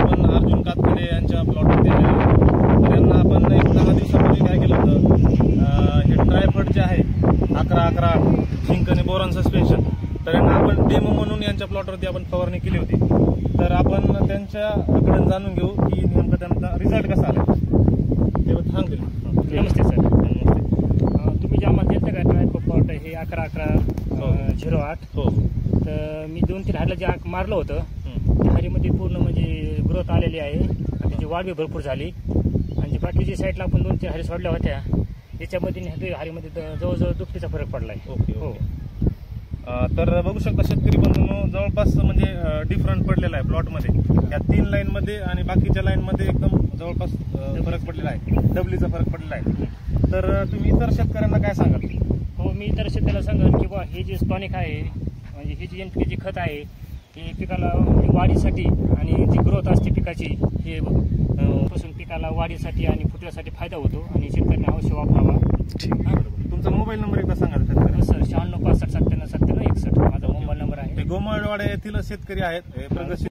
आपण अर्जुन कातकडे यांच्या प्लॉटवरती आलेलो आहोत. तर यांना आपण एक 10 दिवसापूर्वी काय केलं होतं, हे ट्रायफड जे आहे 11-11 झिंक आणि बोरॉन सस्पेन्शन, तर यांना आपण डेमो म्हणून यांच्या प्लॉटवरती आपण फवारणी केली होती. तर आपण त्यांच्याकडून जाणून घेऊ की नेमकं त्यांचा रिझल्ट कसा आला ते सांगतील. नमस्ते सर. नमस्ते. तुम्ही ज्या मध्ये का ट्रायफड प्लॉट हे 11-11-08 हो. तर मी 2-3 हारला जे मारलं होतं त्या हारीमध्ये पूर्ण म्हणजे ग्रोथ आलेली आहे आणि त्याची वाढ बी भरपूर झाली. आणि जे बाकीच्या साईडला आपण 2-3 हारी सोडल्या होत्या त्याच्यामध्ये हारीमध्ये जवळजवळ दुपटीचा फरक पडला आहे. ओके हो. तर बघू शकता शेतकरी बंधूंनो, जवळपास म्हणजे डिफरंट पडलेला आहे प्लॉटमध्ये. या 3 लाईनमध्ये आणि बाकीच्या लाईनमध्ये एकदम जवळपास फरक पडलेला आहे, डबलीचा फरक पडलेला आहे. तर तुम्ही इतर शेतकऱ्यांना काय सांगाल? हो, मी इतर शेतकऱ्याला सांगेन की बा हे जे टॉनिक आहे म्हणजे हे जे NPK जे खत आहे हे पिकाला वाढीसाठी आणि जी ग्रोथ असते पिकाची हे पासून पिकाला वाढीसाठी आणि फुटव्यासाठी फायदा होतो आणि शेतकऱ्यांनी अवश्य वापरावा. तुमचा मोबाईल नंबर एकदा सांगाल शेतकऱ्यांना? सर 96 65 97 97 61 माझा मोबाईल नंबर आहे. गोमाळवाडा येथील शेतकरी आहेत प्रगतशील